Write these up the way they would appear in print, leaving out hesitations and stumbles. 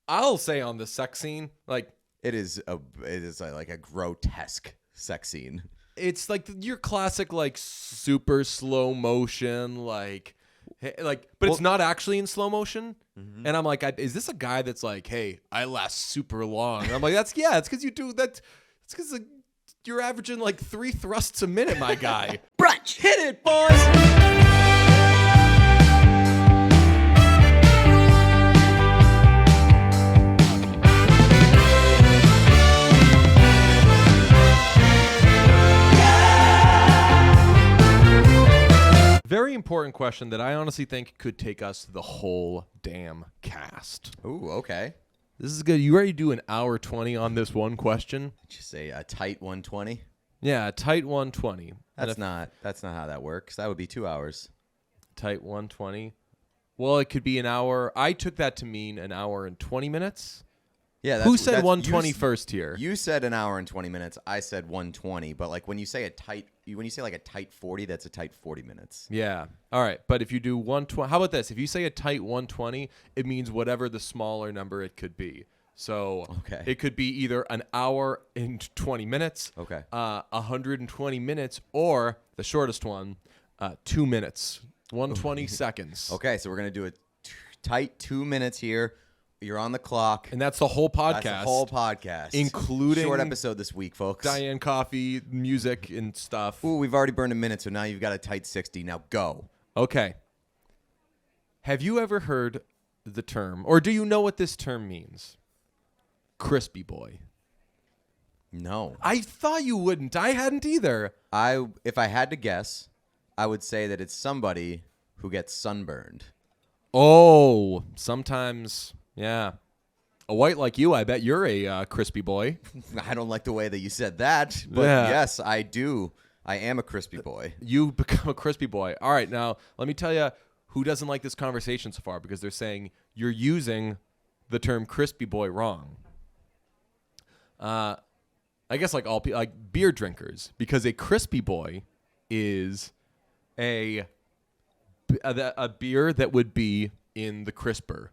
I'll say on the sex scene, like It is like a grotesque sex scene. it's like your classic like super slow motion, like but it's not actually in slow motion. Mm-hmm. And I'm like, is this a guy that's like, hey, I last super long? And I'm like, it's because you do that. It's because you're averaging like 3 thrusts a minute, my guy. Brunch. Hit it, boys. Very important question that I honestly think could take us the whole damn cast. Ooh, okay. This is good. You ready to do an hour 20 on this one question? Did you say a tight 120? Yeah, a tight 120. That's not how that works. That would be 2 hours. Tight 120. Well, it could be an hour. I took that to mean an hour and 20 minutes. Yeah. Who said 120 first here? You said an hour and 20 minutes. I said 120. But like when you say like a tight 40, that's a tight 40 minutes. Yeah. All right. But if you do 120, how about this? If you say a tight 120, it means whatever the smaller number it could be. So it could be either an hour and 20 minutes, 120 minutes, or the shortest one, 2 minutes, 120 seconds. Okay, so we're going to do a tight 2 minutes here. You're on the clock. And that's the whole podcast. That's the whole podcast. Including short episode this week, folks. Diane Coffee, music, and stuff. Ooh, we've already burned a minute, so now you've got a tight 60. Now go. Okay. Have you ever heard the term, or do you know what this term means? Crispy boy. No. I thought you wouldn't. I hadn't either. If I had to guess, I would say that it's somebody who gets sunburned. Oh, sometimes, yeah. A white like you, I bet you're a crispy boy. I don't like the way that you said that, but yes, I do. I am a crispy boy. You become a crispy boy. All right, now let me tell you who doesn't like this conversation so far because they're saying you're using the term crispy boy wrong. I guess like all people, like beer drinkers, because a crispy boy is a beer that would be in the crisper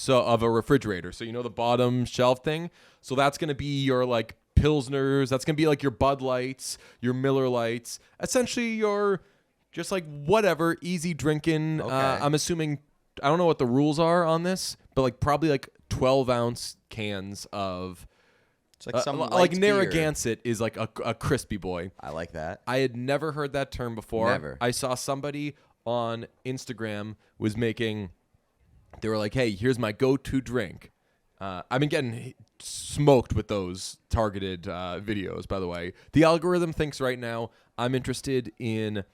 of a refrigerator. So you know the bottom shelf thing? So that's going to be your like Pilsners, that's going to be like your Bud Lights, your Miller Lights, essentially your just like whatever, easy drinking. Okay. I'm assuming, I don't know what the rules are on this, but like probably like 12-ounce cans of It's like some like beer. Narragansett is like a crispy boy. I like that. I had never heard that term before. Never. I saw somebody on Instagram was making, they were like, hey, here's my go-to drink. I've been getting smoked with those targeted videos, by the way. The algorithm thinks right now I'm interested in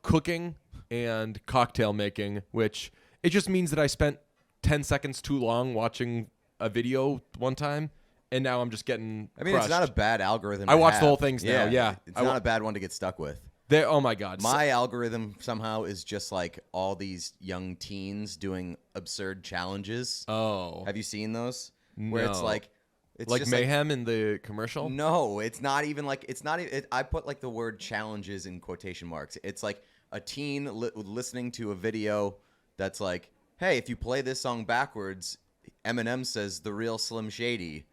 cooking and cocktail making, which it just means that I spent 10 seconds too long watching a video one time. And now I'm just getting crushed. It's not a bad algorithm. I watch the whole things now, yeah. It's not a bad one to get stuck with. Oh, my God. My algorithm somehow is just like all these young teens doing absurd challenges. Oh. Have you seen those? Where it's No. like... It's like just Mayhem in the commercial? No, it's not even like... It's not... I put like the word challenges in quotation marks. It's like a teen listening to a video that's like, hey, if you play this song backwards, Eminem says the real Slim Shady.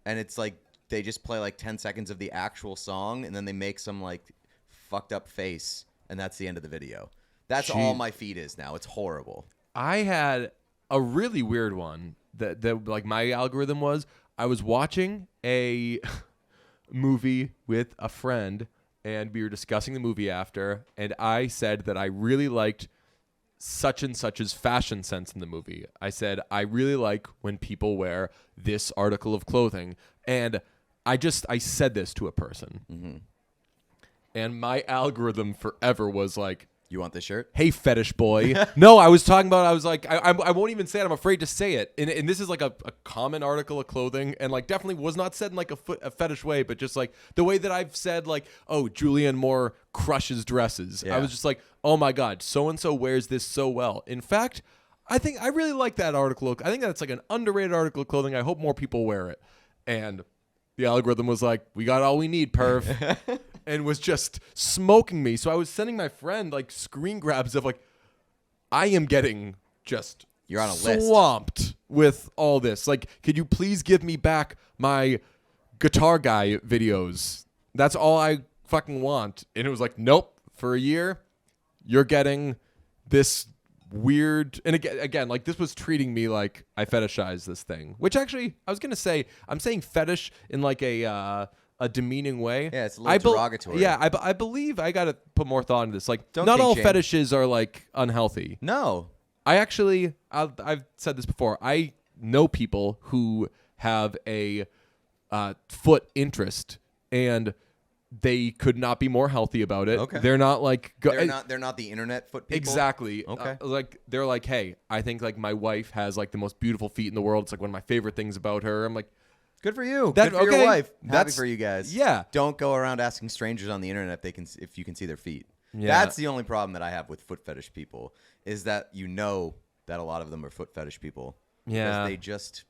And it's like they just play like 10 seconds of the actual song and then they make some like fucked up face and that's the end of the video. That's all my feed is now. It's horrible. I had a really weird one that like my algorithm was, I was watching a movie with a friend and we were discussing the movie after, and I said that I really liked such and such's fashion sense in the movie. I said, I really like when people wear this article of clothing. And I said this to a person. Mm-hmm. And my algorithm forever was like, You want this shirt? hey, fetish boy. No, I was talking about, I was like, I won't even say it. I'm afraid to say it. And this is like a common article of clothing, and like definitely was not said in like a fetish way, but just like the way that I've said like, oh, Julianne Moore crushes dresses. Yeah. I was just like, oh my God, so-and-so wears this so well. In fact, I think I really like that article. I think that's like an underrated article of clothing. I hope more people wear it. And the algorithm was like, we got all we need, perv. And was just smoking me. So I was sending my friend like screen grabs of like, I am getting just You're on a list. swamped with all this. Like, could you please give me back my guitar guy videos? That's all I fucking want. And it was like, nope. For a year, you're getting this weird. And again, like this was treating me like I fetishize this thing. Which actually, I was gonna say, I'm saying fetish in like a demeaning way. Yeah, it's a little derogatory. Yeah, I believe I gotta put more thought into this. Like, Don't not all kink shame. fetishes are like unhealthy. No. I've said this before. I know people who have a foot interest, and they could not be more healthy about it. Okay. They're not like They're not the internet foot people. exactly. Okay. Like they're like, hey, I think like my wife has like the most beautiful feet in the world. It's like one of my favorite things about her. I'm like, Good for you. That- Good for okay, your wife. Happy that's- for you guys. yeah. Don't go around asking strangers on the internet if you can see their feet. Yeah. That's the only problem that I have with foot fetish people is that you know that a lot of them are foot fetish people. Yeah. Because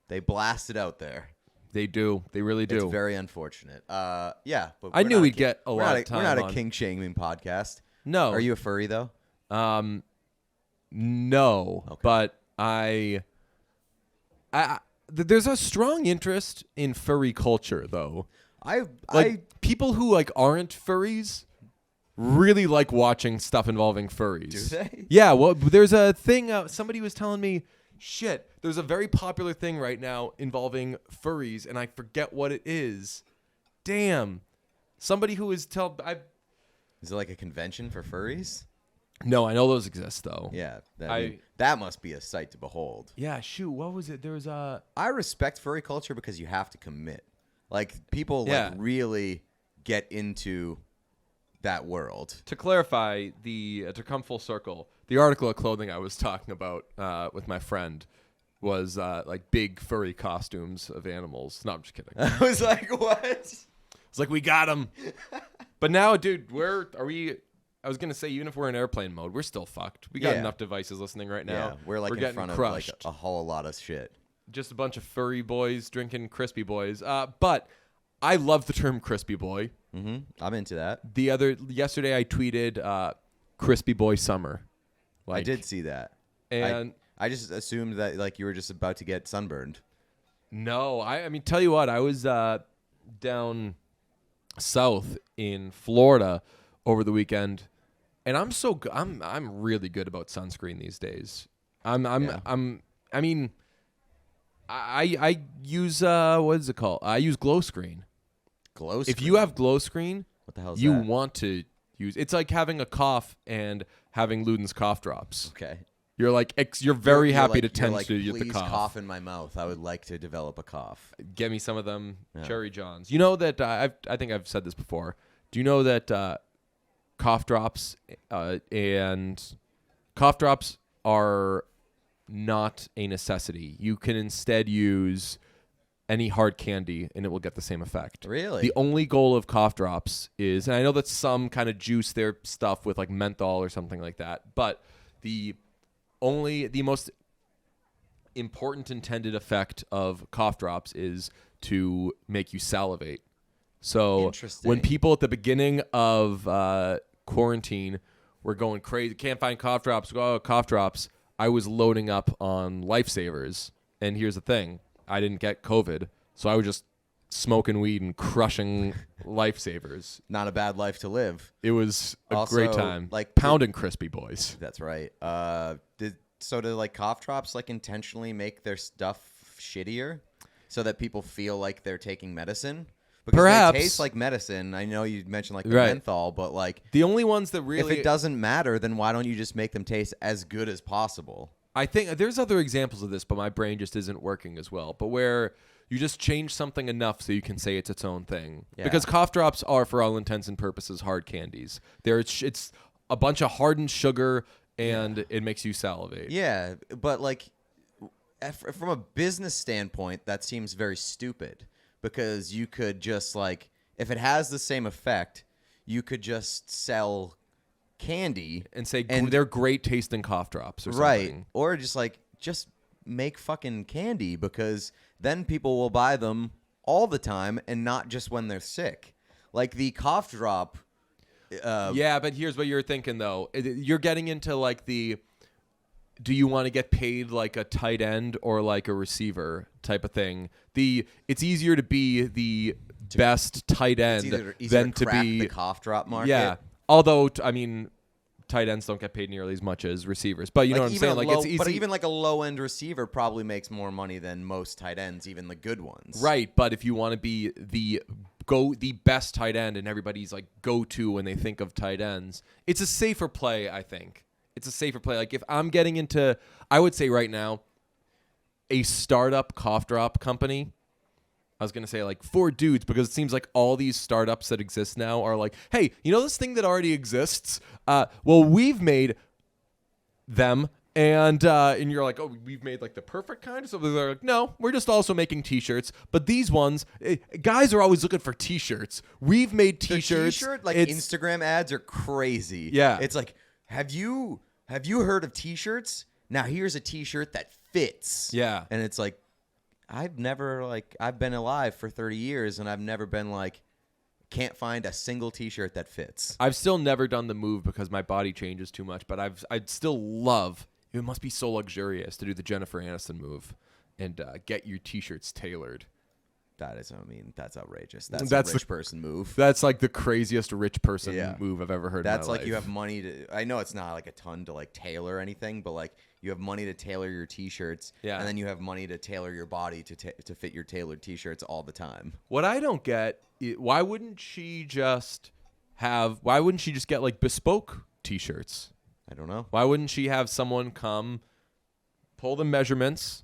they blast it out there. they do. They really do. It's very unfortunate. Yeah. But I we're knew not we'd a get a lot of We're not time a on. kink shaming podcast. No. Are you a furry though? No. Okay. But there's a strong interest in furry culture, though. People who like aren't furries really like watching stuff involving furries. Do they? Yeah. Well, there's a thing. Somebody was telling me, shit. There's a very popular thing right now involving furries, and I forget what it is. Damn. Somebody who is Is it like a convention for furries? No, I know those exist though. Yeah. I- that must be a sight to behold. Yeah. Shoot. What was it? There was a. I respect furry culture because you have to commit. Like people Yeah. like really get into that world. To clarify, to come full circle, the article of clothing I was talking about with my friend was like big furry costumes of animals. No, I'm just kidding. I was like, what? It's like, we got them. But now, dude, I was going to say, even if we're in airplane mode, we're still fucked. We got Yeah. enough devices listening right Yeah, now. we're like in getting front crushed. of like a whole lot of shit. Just a bunch of furry boys drinking crispy boys. But I love the term crispy boy. Mm-hmm. I'm into that. Yesterday I tweeted crispy boy summer. I did see that. And I just assumed that like you were just about to get sunburned. no, I mean, tell you what, I was down south in Florida over the weekend, and I'm really good about sunscreen these days. I use what is it called? I use glow screen. Glow If you have glow screen, what the hell is you that? want to use. It's like having a cough and having Luden's cough drops. Okay. You're like you're very You're happy like- to tend you're like, to get the please cough. cough in my mouth. I would like to develop a cough. Get me some of them Yeah. Cherry Johns. You know that I think I've said this before. Do you know that cough drops are not a necessity? You can instead use any hard candy and it will get the same effect. Really? The only goal of cough drops is, and I know that some kind of juice their stuff with like menthol or something like that, but the most important intended effect of cough drops is to make you salivate. So Interesting. when people at the beginning of quarantine were going crazy, can't find cough drops, cough drops, I was loading up on lifesavers. And here's the thing, I didn't get COVID, so I was just smoking weed and crushing lifesavers. Not a bad life to live. It was a Also, great time. like, pounding crispy boys. That's right. Do like cough drops like intentionally make their stuff shittier so that people feel like they're taking medicine? Because Perhaps. they taste like medicine. I know you mentioned like the Right. menthol, but like The only ones that really if it doesn't matter, then why don't you just make them taste as good as possible? I think there's other examples of this, but my brain just isn't working as well. But where you just change something enough so you can say it's its own thing. Yeah. Because cough drops are, for all intents and purposes, hard candies. It's a bunch of hardened sugar, and it makes you salivate. Yeah, but like from a business standpoint, that seems very stupid because you could just like if it has the same effect, you could just sell candy And say And- they're great tasting cough drops or right, something. or just make fucking candy because then people will buy them all the time and not just when they're sick. Like the cough drop. Yeah, but here's what you're thinking, though. You're getting into like the do you want to get paid like a tight end or like a receiver type of thing? It's easier to be the best tight end than to crack be the cough drop market. Yeah. Although I mean, tight ends don't get paid nearly as much as receivers, but you know what I'm saying? Like it's easy. But even like a low end receiver probably makes more money than most tight ends, even the good ones. Right, but if you want to be the best tight end and everybody's like go to when they think of tight ends, it's a safer play, I think. It's a safer play. Like if I'm getting into, I would say right now, a startup cough drop company. I was going to say like for dudes, because it seems like all these startups that exist now are like, hey, you know this thing that already exists? Well, we've made them. And you're like, oh, we've made like the perfect kind. So they're like, no, we're just also making T-shirts. But these ones, guys are always looking for T-shirts. We've made T-shirts. The T-shirt, like Instagram ads are crazy. Yeah. It's like, have you heard of T-shirts? Now here's a T-shirt that fits. Yeah. And it's like, I've been alive for 30 years and I've never been like, can't find a single T-shirt that fits. I've still never done the move because my body changes too much, but I'd still love, it must be so luxurious to do the Jennifer Aniston move and get your T-shirts tailored. That's outrageous. That's a rich person move. That's like the craziest rich person move I've ever heard in my life. That's like you have money to, I know it's not like a ton to like tailor anything, but like you have money to tailor your T-shirts, and then you have money to tailor your body to fit your tailored T-shirts all the time. What I don't get, why wouldn't she just get like bespoke T-shirts? I don't know. Why wouldn't she have someone come, pull the measurements,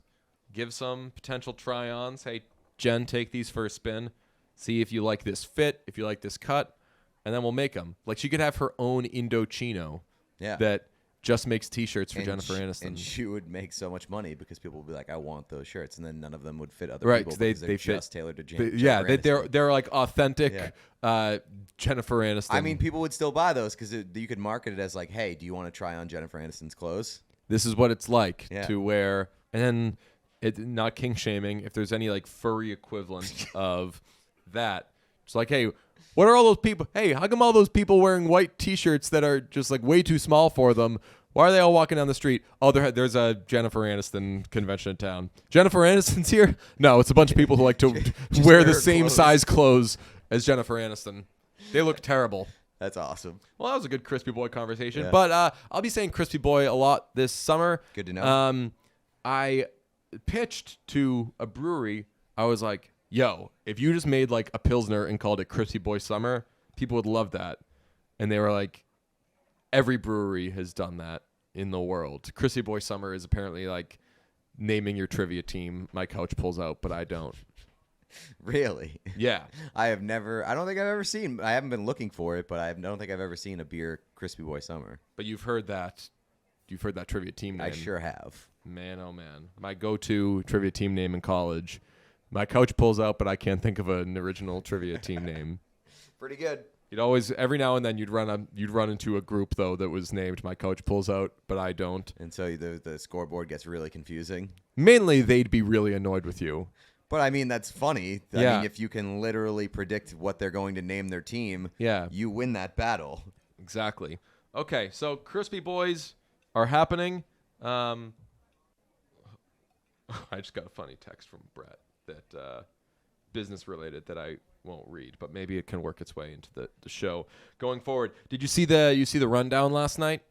give some potential try-ons, hey, Jen, take these for a spin. See if you like this fit, if you like this cut, and then we'll make them. Like she could have her own Indochino that just makes T-shirts for Jennifer Aniston. And she would make so much money because people would be like, I want those shirts. And then none of them would fit other people because they're just tailored to Jennifer Aniston. They're like authentic Jennifer Aniston. I mean, people would still buy those because you could market it as like, hey, do you want to try on Jennifer Aniston's clothes? This is what it's like to wear. And then not kink shaming, if there's any like furry equivalent of that. It's like, hey, what are all those people? Hey, how come all those people wearing white T-shirts that are just like way too small for them? Why are they all walking down the street? Oh, there's a Jennifer Aniston convention in town. Jennifer Aniston's here? No, it's a bunch of people who like to wear the same size clothes as Jennifer Aniston. They look terrible. That's awesome. Well, that was a good Crispy Boy conversation. Yeah. But I'll be saying Crispy Boy a lot this summer. Good to know. I pitched to a brewery. I was like, yo, if you just made like a Pilsner and called it Crispy Boy Summer, people would love that. And they were like, every brewery has done that in the world. Crispy Boy Summer is apparently like naming your trivia team. My couch pulls out, but I don't. Really? Yeah. I don't think I've ever seen, I haven't been looking for it, but I don't think I've ever seen a beer Crispy Boy Summer. But you've heard that trivia team name. I sure have. Man, oh man. My go-to trivia team name in college. My couch pulls out, but I can't think of an original trivia team name. Pretty good. You'd always, every now and then, you'd run into a group though that was named My Couch Pulls Out, but I don't. And so the scoreboard gets really confusing. Mainly, they'd be really annoyed with you. But I mean, that's funny. I mean, if you can literally predict what they're going to name their team, you win that battle. Exactly. Okay, so Crispy Boys are happening. I just got a funny text from Brett that business related that I won't read, but maybe it can work its way into the show going forward. Did you see the rundown last night?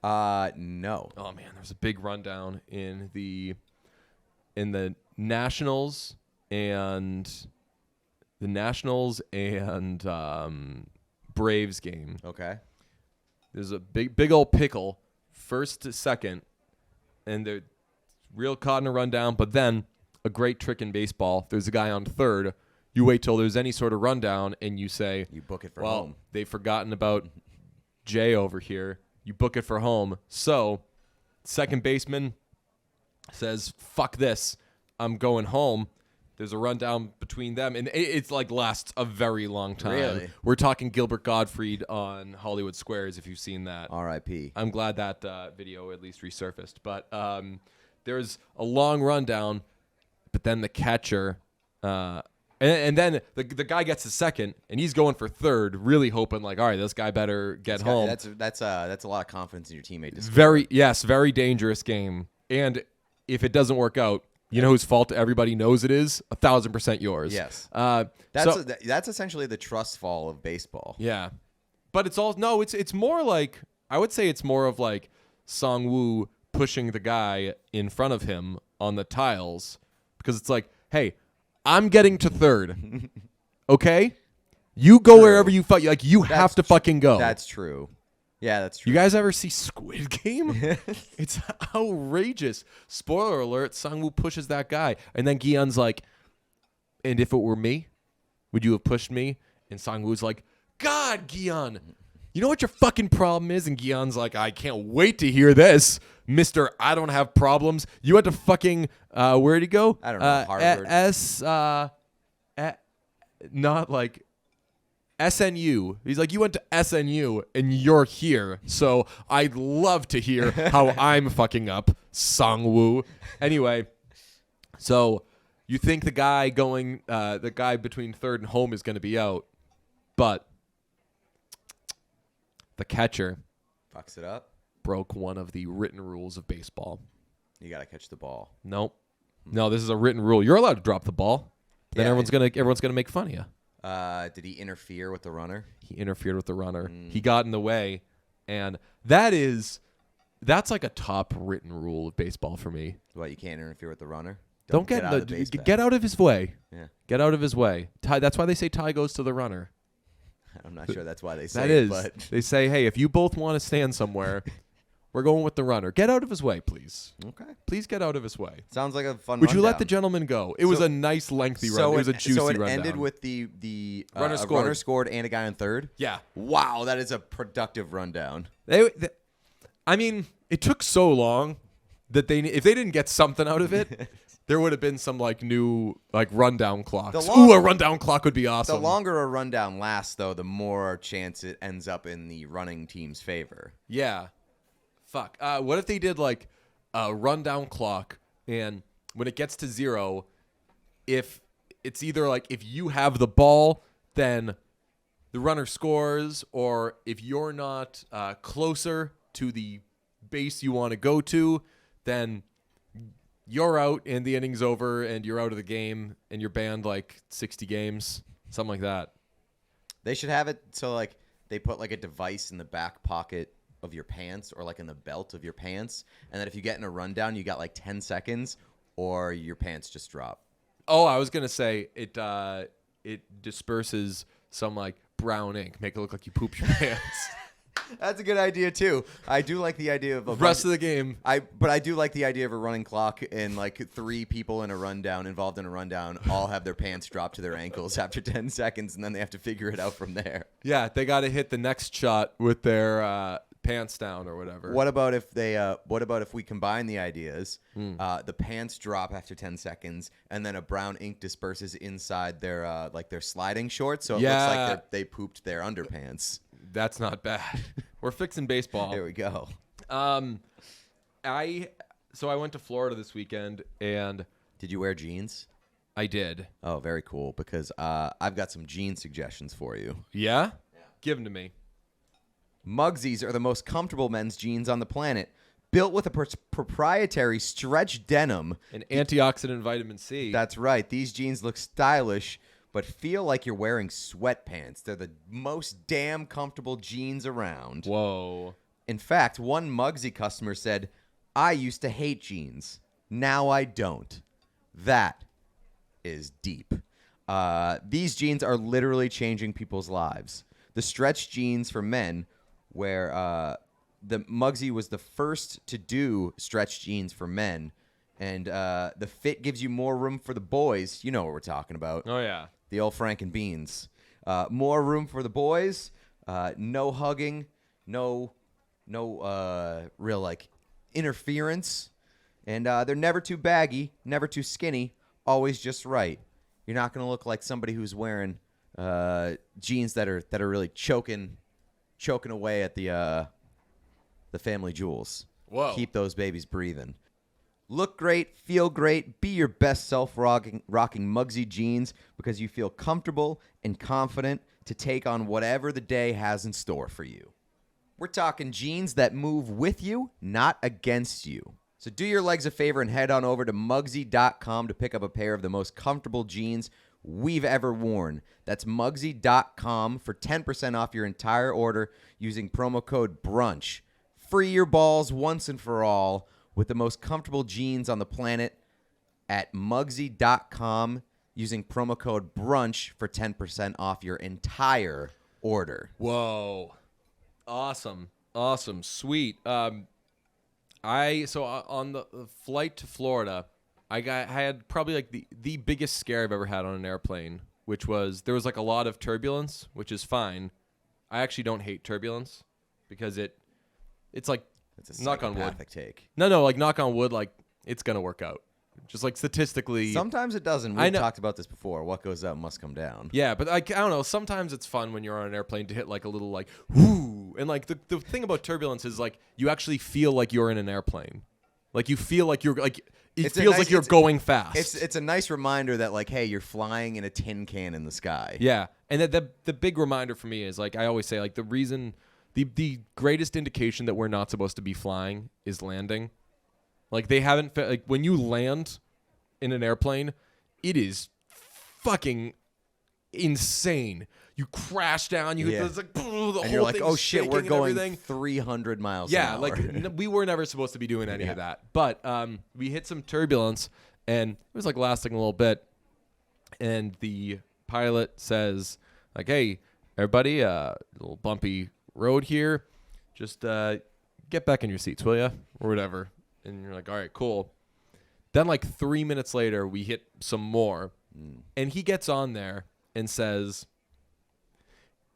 No. Oh man, there was a big rundown in the Nationals and Braves game. Okay. There's a big old pickle, first to second, and they're real caught in a rundown. But then a great trick in baseball. There's a guy on third. You wait till there's any sort of rundown, and you say, "You book it for home." They've forgotten about Jay over here. You book it for home. So, second baseman says, "Fuck this. I'm going home." There's a rundown between them, and it's like lasts a very long time. Really? We're talking Gilbert Gottfried on Hollywood Squares, if you've seen that. R.I.P. I'm glad that video at least resurfaced. But there's a long rundown, but then the catcher And then the guy gets his second, and he's going for third, really hoping like, all right, this guy better get home. That's a lot of confidence in your teammate. To score. Very dangerous game. And if it doesn't work out, you know whose fault everybody knows it is? 1,000% yours. Yes. That's essentially the trust fall of baseball. Yeah, but it's more like, I would say it's more of like Song-woo pushing the guy in front of him on the tiles, because it's like, hey, I'm getting to third. Okay? You go wherever you fight. Like, you have to fucking go. That's true. Yeah, that's true. You guys ever see Squid Game? It's outrageous. Spoiler alert, Sangwoo pushes that guy. And then Gi-yeon's like, and if it were me, would you have pushed me? And Sangwoo's like, God, Gi-yeon, you know what your fucking problem is? And Gi-yeon's like, I can't wait to hear this. Mister, I don't have problems. You had to fucking, where'd he go? I don't know, Harvard. Not like SNU. He's like, you went to SNU and you're here. So I'd love to hear how I'm fucking up, Sangwoo. Anyway, so you think the guy between third and home is going to be out, but the catcher fucks it up. Broke one of the written rules of baseball. You got to catch the ball. Nope. No, this is a written rule. You're allowed to drop the ball. Then Yeah, everyone's gonna make fun of you. Did he interfere with the runner? He interfered with the runner. He got in the way, and that's like a top written rule of baseball for me. What, you can't interfere with the runner? Don't get out of the base path. get out of his way. Yeah. Get out of his way. That's why they say tie goes to the runner. I'm not sure that's why they say That it, is. but They say, hey, if you both want to stand somewhere, we're going with the runner. Get out of his way, please. okay. Please get out of his way. Sounds like a fun Would you let rundown. the gentleman go? It was a nice, lengthy run. It was a juicy So it rundown. ended with the Runner a scored. runner scored and a guy on third? Yeah. Wow, that is a productive rundown. I mean, it took so long that if they didn't get something out of it, there would have been some like new like rundown clocks. A rundown clock would be awesome. The longer a rundown lasts, though, the more chance it ends up in the running team's favor. Yeah. Fuck. What if they did like a rundown clock, and when it gets to 0, if it's either like if you have the ball, then the runner scores, or if you're not closer to the base you want to go to, then you're out and the inning's over and you're out of the game and you're banned like 60 games, something like that. They should have it so like they put like a device in the back pocket of your pants or like in the belt of your pants, and that if you get in a rundown, you got like 10 seconds or your pants just drop. Oh, I was gonna say it disperses some like brown ink, make it look like you pooped your pants. That's a good idea too. I do like the idea of a Rest of the game. But I do like the idea of a running clock and like 3 people in a rundown involved in a rundown all have their pants drop to their ankles after 10 seconds, and then they have to figure it out from there. Yeah, they got to hit the next shot with their pants down or whatever. What about if we combine the ideas? The pants drop after 10 seconds, and then a brown ink disperses inside their their sliding shorts, so it looks like they pooped their underpants. That's not bad. We're fixing baseball. There we go. I went to Florida this weekend, and Did you wear jeans? I did. Oh, very cool, because I've got some jean suggestions for you. Yeah? Give them to me. Mugsies are the most comfortable men's jeans on the planet. Built with a proprietary stretch denim. An antioxidant vitamin C. That's right. These jeans look stylish, but feel like you're wearing sweatpants. They're the most damn comfortable jeans around. Whoa. In fact, one Muggsy customer said, I used to hate jeans. Now I don't. That is deep. These jeans are literally changing people's lives. The stretch jeans for men, where the Muggsy was the first to do stretch jeans for men, and the fit gives you more room for the boys. You know what we're talking about. Oh, yeah. The old Frank and Beans. More room for the boys. No hugging. No real like interference. And they're never too baggy, never too skinny, always just right. You're not gonna look like somebody who's wearing jeans that are really choking away at the family jewels. Whoa. Keep those babies breathing. Look great, feel great, be your best self rocking Mugsy jeans because you feel comfortable and confident to take on whatever the day has in store for you. We're talking jeans that move with you, not against you. So do your legs a favor and head on over to Mugsy.com to pick up a pair of the most comfortable jeans we've ever worn. That's Mugsy.com for 10% off your entire order using promo code BRUNCH. Free your balls once and for all with the most comfortable jeans on the planet at Mugsy.com using promo code BRUNCH for 10% off your entire order. Whoa. Awesome. Sweet. On the flight to Florida, I had probably like the biggest scare I've ever had on an airplane, which was there was like a lot of turbulence, which is fine. I actually don't hate turbulence because it's like It's a knock on wood. psychopathic take. No, like knock on wood, like it's gonna work out. Just like statistically. Sometimes it doesn't. We've talked about this before. What goes up must come down. Yeah, but I don't know. Sometimes it's fun when you're on an airplane to hit like a little like whoo, and like the thing about turbulence is like you actually feel like you're in an airplane, like you feel like you're like it feels like you're going fast. It's a nice reminder that like, hey, you're flying in a tin can in the sky. Yeah, and the big reminder for me is like I always say like the greatest indication that we're not supposed to be flying is landing. Like they haven't like when you land in an airplane, it is fucking insane. You crash down, you hit it's like the and whole you're like, thing oh is shit, we're shaking and going everything. 300 miles an hour. Like we were never supposed to be doing any of that. But we hit some turbulence and it was like lasting a little bit. And the pilot says like, hey, everybody, a little bumpy road here. Just get back in your seats, will ya? Or whatever. And you're like, all right, cool. Then like 3 minutes later, we hit some more. And he gets on there and says,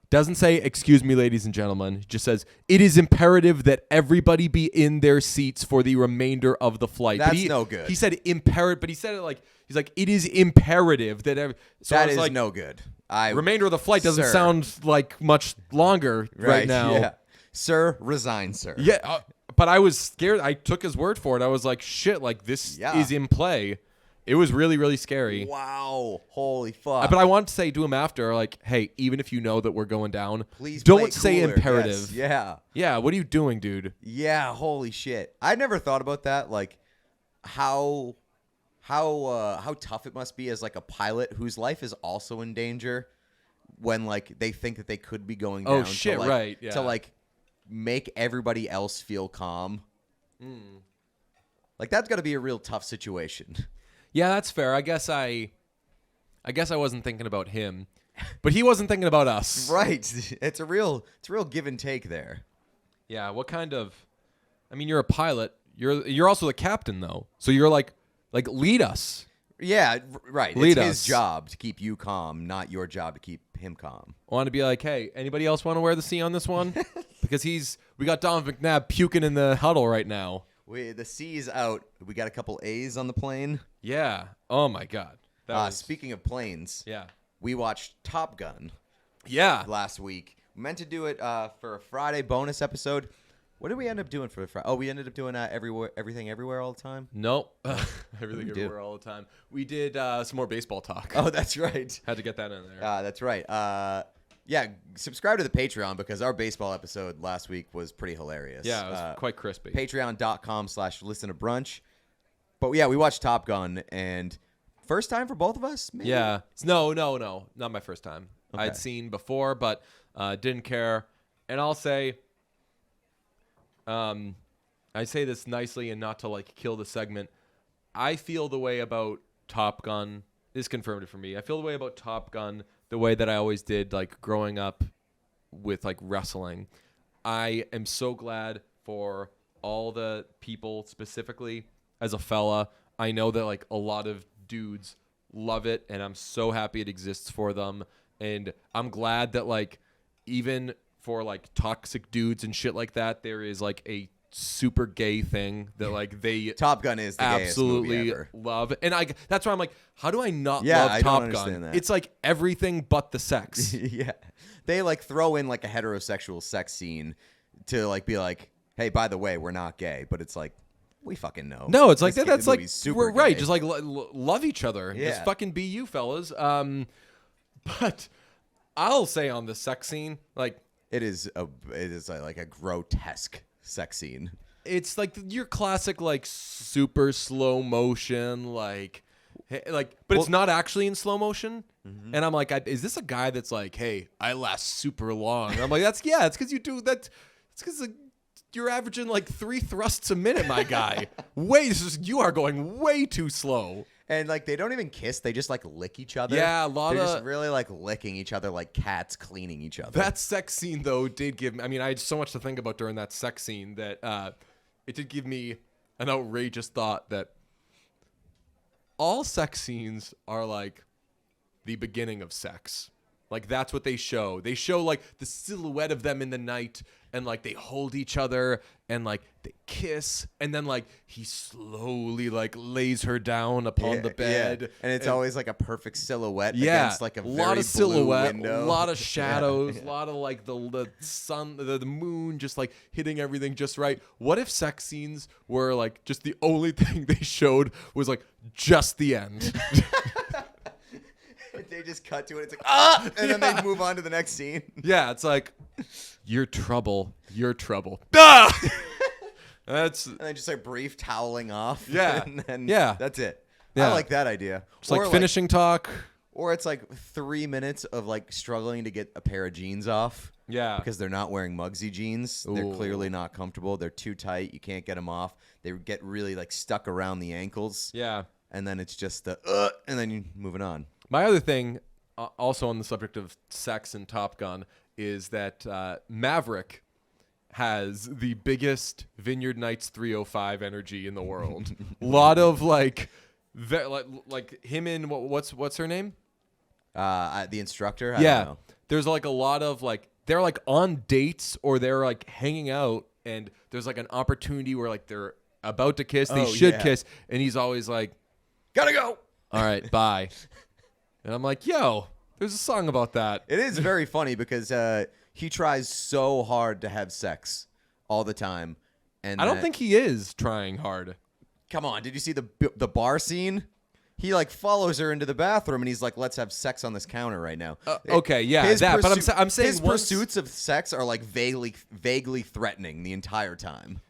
doesn't say, excuse me, ladies and gentlemen. He just says, it is imperative that everybody be in their seats for the remainder of the flight. That's no good. He said imperative, but he said it like, he's like, it is imperative that so that is like, no good. Remainder of the flight doesn't sound like much longer right now. Yeah. Sir, resign, sir. Yeah, but I was scared. I took his word for it. I was like, shit, like this is in play. It was really, really scary. Wow. Holy fuck. But I want to say to him after, like, hey, even if you know that we're going down, please don't say cooler. imperative. Yes. Yeah. Yeah, what are you doing, dude? Yeah, holy shit. I never thought about that, like how tough it must be as like a pilot whose life is also in danger when like they think that they could be going down. Oh shit, to, like, right. Yeah. To like make everybody else feel calm. Like that's got to be a real tough situation. Yeah, that's fair. I guess I wasn't thinking about him, but he wasn't thinking about us. Right. It's a real give and take there. Yeah, what kind of I mean, you're a pilot. You're also the captain though. So you're like lead us. Yeah, right. Lead it's us. his job to keep you calm, not your job to keep him calm. I want to be like, hey, anybody else want to wear the C on this one? Because we got Don McNabb puking in the huddle right now. The C's out. We got a couple A's on the plane. Yeah. Oh my God. Speaking of planes, yeah, we watched Top Gun. Yeah. Last week, we meant to do it for a Friday bonus episode. What did we end up doing for the Friday? Oh, we ended up doing everything everywhere all the time. Nope. Everything everywhere all the time. We did some more baseball talk. Oh, that's right. Had to get that in there. That's right. Yeah, subscribe to the Patreon because our baseball episode last week was pretty hilarious. Yeah, it was quite crispy. Patreon.com/listentobrunch. But yeah, we watched Top Gun and first time for both of us? Maybe? Yeah. No. Not my first time. Okay. I'd seen before, but didn't care. And I'll say, I say this nicely and not to like kill the segment. I feel the way about Top Gun. This confirmed it for me. I feel the way about Top Gun the way that I always did, like growing up with like wrestling. I am so glad for all the people, specifically as a fella. I know that like a lot of dudes love it, and I'm so happy it exists for them. And I'm glad that like even for like toxic dudes and shit like that, there is like a super gay thing that like they Top Gun is the absolutely gayest movie ever. love. And that's why I'm like, how do I not Yeah, love I Top don't Gun? understand that. It's like everything but the sex. Yeah. They like throw in like a heterosexual sex scene to like be like, hey, by the way, we're not gay. But it's like, We fucking know. No, it's like This that's like movie's super we're right. gay. Just like love each other. Yeah. Just fucking be you, fellas. But I'll say on the sex scene, like It is like a grotesque sex scene. it's like your classic like super slow motion, like but it's not actually in slow motion. Mm-hmm. And I'm like, is this a guy that's like, hey, I last super long? And I'm like, it's because you do that. It's because you're averaging like 3 thrusts a minute, my guy. You are going way too slow. And like they don't even kiss; they just like lick each other. Yeah, They're just really like licking each other, like cats cleaning each other. That sex scene though did give me. I mean, I had so much to think about during that sex scene that it did give me an outrageous thought that all sex scenes are like the beginning of sex. Like that's what they show. They show like the silhouette of them in the night and like they hold each other and like they kiss and then like he slowly like lays her down upon the bed. Yeah. And it's always like a perfect silhouette Yeah, against like a very lot of silhouette, blue window. a lot of shadows, a lot of like the sun, the moon, just like hitting everything just right. What if sex scenes were like just the only thing they showed was like just the end? They just cut to it. It's like and then they move on to the next scene. Yeah, it's like you're trouble. Ah! That's And then just like brief toweling off. Yeah. And then Yeah. that's it. Yeah. I like that idea. just like finishing talk. Or it's like 3 minutes of like struggling to get a pair of jeans off. Yeah. Because they're not wearing Mugsy jeans. They're Ooh. clearly not comfortable. They're too tight. You can't get them off. They get really like stuck around the ankles. Yeah. And then it's just the and then you're moving on. My other thing, also on the subject of sex and Top Gun, is that Maverick has the biggest Vineyard Nights 305 energy in the world. A lot of like him and what's her name? The instructor? I Yeah. don't know. There's like a lot of like they're like on dates or they're like hanging out and there's like an opportunity where like they're about to kiss, they should kiss, and he's always like, Gotta go. all right, bye. And I'm like, yo, there's a song about that. It is very funny because he tries so hard to have sex all the time. And I don't think he is trying hard. Come on, did you see the bar scene? He like follows her into the bathroom and he's like, "Let's have sex on this counter right now." Okay, yeah, that. But I'm saying his pursuits of sex are like vaguely threatening the entire time.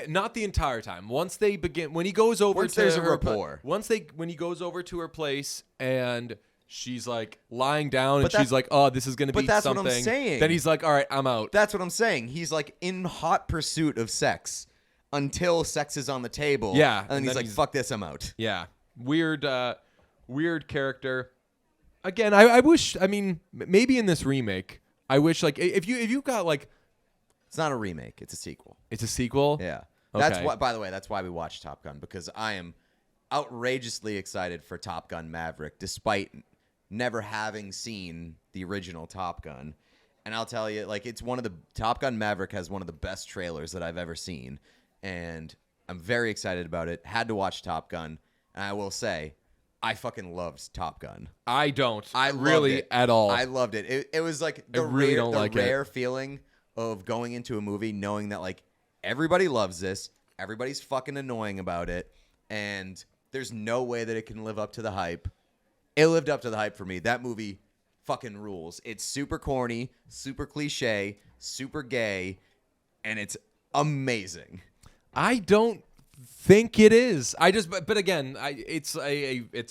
Not the entire time. Once they begin, when he goes over Once to there's a her, rapport. when he goes over to her place and she's like lying down and But she's like, "Oh, this is gonna be that's something." what I'm saying. Then he's like, "All right, I'm out." That's what I'm saying. He's like in hot pursuit of sex until sex is on the table. Yeah, and then and he's then like, "Fuck this, I'm out." Yeah, weird character. Again, I wish. I mean, maybe in this remake, I wish like if you got like It's not a remake. It's a sequel. it's a sequel. Yeah. Okay. That's why. By the way, that's why we watched Top Gun, because I am outrageously excited for Top Gun Maverick, despite never having seen the original Top Gun. And I'll tell you, like, Top Gun Maverick has one of the best trailers that I've ever seen, and I'm very excited about it. Had to watch Top Gun, and I will say, I fucking loved Top Gun. I don't. I loved really it. at all. I loved it. It was like the really don't like it. rare feeling of going into a movie knowing that like everybody loves this, everybody's fucking annoying about it, and there's no way that it can live up to the hype. It lived up to the hype for me. That movie fucking rules. It's super corny, super cliche, super gay, and it's amazing. I don't think it is. But again, it's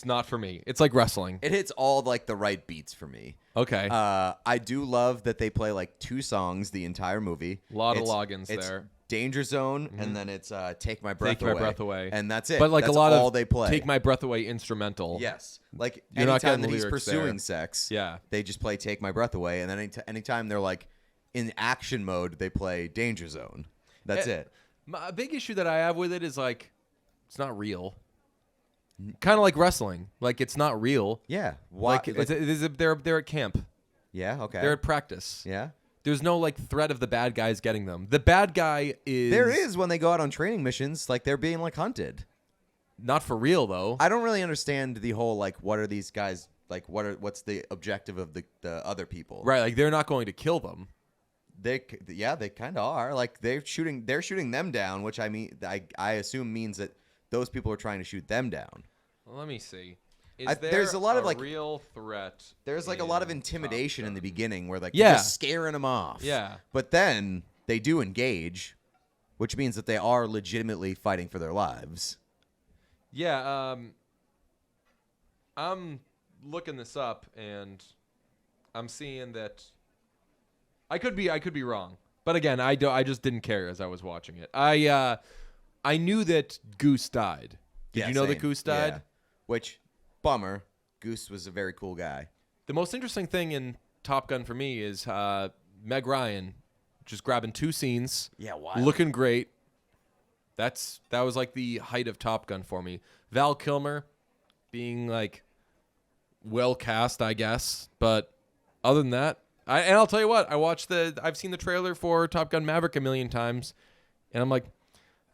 not for me. It's like wrestling. It hits all like the right beats for me. Okay. I do love that they play like 2 songs the entire movie. A lot of It's- logins it's there. Danger Zone, and then it's Take My Breath Take Away. My Breath Away. And that's it. But like That's a lot all of they play. Take My Breath Away instrumental. Yes. Like You're not anytime getting that the he's lyrics pursuing there. sex, Yeah. they just play Take My Breath Away, and then anytime they're like in action mode, they play Danger Zone. That's it. A big issue that I have with it is like it's not real. Kind of like wrestling. Like it's not real. Yeah. Why? Like they're at camp. yeah. Okay. They're at practice. yeah. There's no like threat of the bad guys getting them. The bad guy is There is when they go out on training missions, like they're being like hunted. not for real though. I don't really understand the whole like what are these guys like what's the objective of the other people? Right, like they're not going to kill them. They kind of are. Like they're shooting them down, which I assume means that those people are trying to shoot them down. Well, let me see. Is there there's a lot of like real threat? There's like a lot of in intimidation Top in the Gun? beginning where like Yeah. you're just scaring them off. Yeah. But then they do engage, which means that they are legitimately fighting for their lives. Yeah. I'm looking this up and I'm seeing that I could be wrong. But again, I just didn't care as I was watching it. I knew that Goose died. Did you know that Same. Goose died? Yeah. Which, bummer. Goose was a very cool guy. The most interesting thing in Top Gun for me is Meg Ryan just grabbing 2 scenes, Yeah, wild. looking great. That was like the height of Top Gun for me. Val Kilmer being like well cast, I guess, but other than that, I'll tell you what, I've seen the trailer for Top Gun Maverick a million times, and I'm like,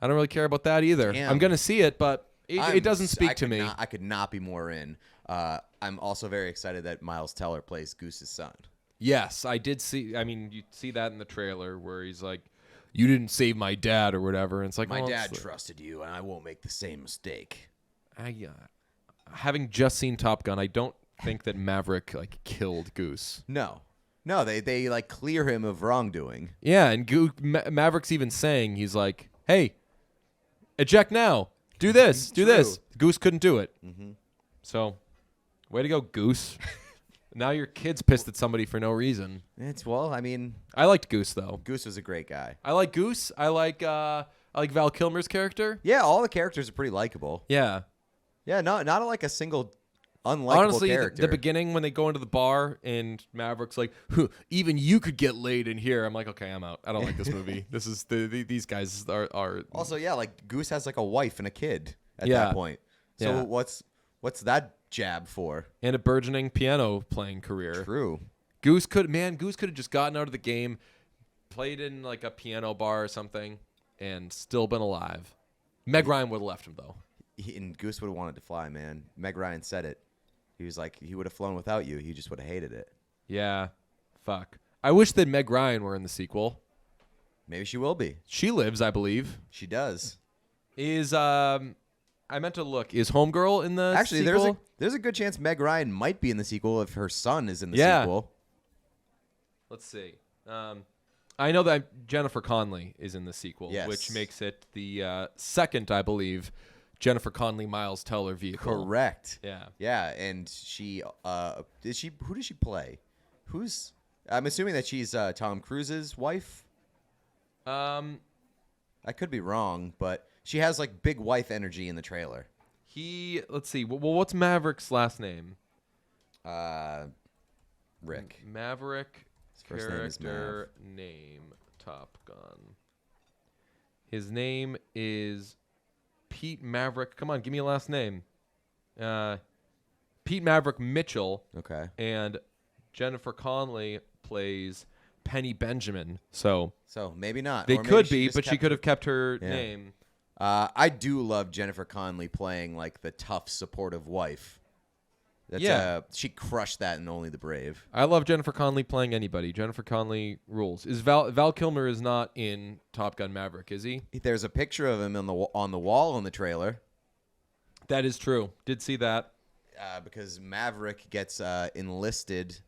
I don't really care about that either. Damn. I'm gonna see it, but it doesn't speak to me. I could not be more in. I'm also very excited that Miles Teller plays Goose's son. Yes, I did see. I mean, you see that in the trailer where he's like, "You didn't save my dad" or whatever. And it's like, My well, dad it's- trusted you, and I won't make the same mistake. Having just seen Top Gun, I don't think that Maverick like killed Goose. No, they like clear him of wrongdoing. Yeah, and Maverick's even saying he's like, "Hey, eject now. Do this. Do True. this." Goose couldn't do it. Mm-hmm. So, way to go, Goose. Now your kid's pissed at somebody for no reason. I I liked Goose though. Goose was a great guy. I like Goose. I like Val Kilmer's character. Yeah, all the characters are pretty likable. Yeah. Yeah, not like a single unlikable Honestly, character. the beginning when they go into the bar and Maverick's like, "Huh, even you could get laid in here." I'm like, okay, I'm out. I don't like this movie. This is these guys are Also, yeah, like Goose has like a wife and a kid at Yeah. that point. So Yeah. what's that jab for? and a burgeoning piano playing career. True. Goose could have just gotten out of the game, played in like a piano bar or something, and still been alive. Meg Ryan would have left him though. And Goose would have wanted to fly, man. Meg Ryan said it. He was like, he would have flown without you. He just would have hated it. Yeah, fuck. I wish that Meg Ryan were in the sequel. Maybe she will be. She lives, I believe. She does. Is I meant to look. Is Homegirl in the Actually, sequel? there's a good chance Meg Ryan might be in the sequel if her son is in the Yeah. sequel. Let's see. I know that Jennifer Connelly is in the sequel, Yes. which makes it the second, I believe, Jennifer Connelly Miles Teller vehicle. Correct. Yeah. Yeah, and she who does she play? I'm assuming that she's Tom Cruise's wife. I could be wrong, but she has like big wife energy in the trailer. Let's see. Well, what's Maverick's last name? Rick. Maverick His first name is character name Top Gun. His name is Pete Maverick. Come on, give me a last name. Pete Maverick Mitchell. Okay. And Jennifer Connelly plays Penny Benjamin. So maybe not. they Or maybe could be, just but she kept could have kept her Yeah. name. I do love Jennifer Connelly playing like the tough, supportive wife. Yeah. She crushed that in Only the Brave. I love Jennifer Connelly playing anybody. Jennifer Connelly rules. Is Val Kilmer is not in Top Gun Maverick, is he? There's a picture of him on the wall in the trailer. That is true. Did see that. Because Maverick gets enlisted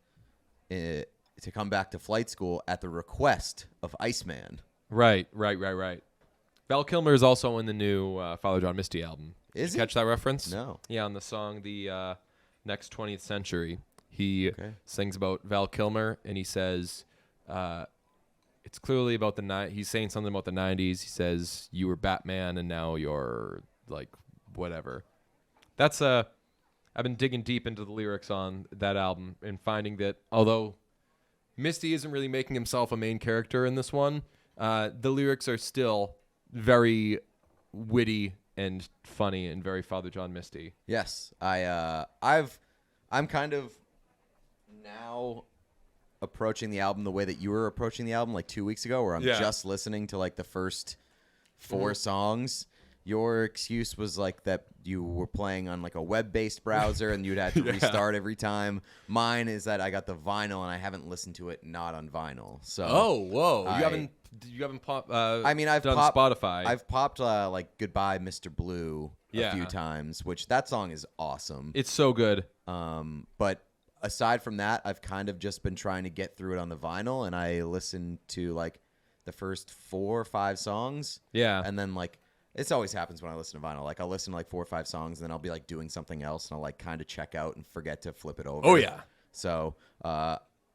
to come back to flight school at the request of Iceman. Right. Val Kilmer is also in the new Father John Misty album. Did Is you he? catch that reference? No. Yeah, on the song The Next 20th Century. He Okay. sings about Val Kilmer, and he says it's clearly about he's saying something about the 90s. He says, you were Batman, and now you're, like, whatever. That's I've been digging deep into the lyrics on that album and finding that although Misty isn't really making himself a main character in this one, the lyrics are still very witty and funny and very Father John Misty. Yes, I'm kind of now approaching the album the way that you were approaching the album like 2 weeks ago, where I'm Yeah. just listening to like the first 4 songs, your excuse was like that you were playing on like a web-based browser and you'd have to restart every time. Mine is that I got the vinyl and I haven't listened to it not on vinyl. So whoa! You haven't popped. I mean, I've done popped Spotify. I've popped like "Goodbye, Mr. Blue" a few Yeah. times, which that song is awesome. It's so good. But aside from that, I've kind of just been trying to get through it on the vinyl, and I listened to like the first 4 or 5 songs. Yeah. And then like it always happens when I listen to vinyl. Like I'll listen to like 4 or 5 songs, and then I'll be like doing something else, and I'll like kind of check out and forget to flip it over. Oh yeah. So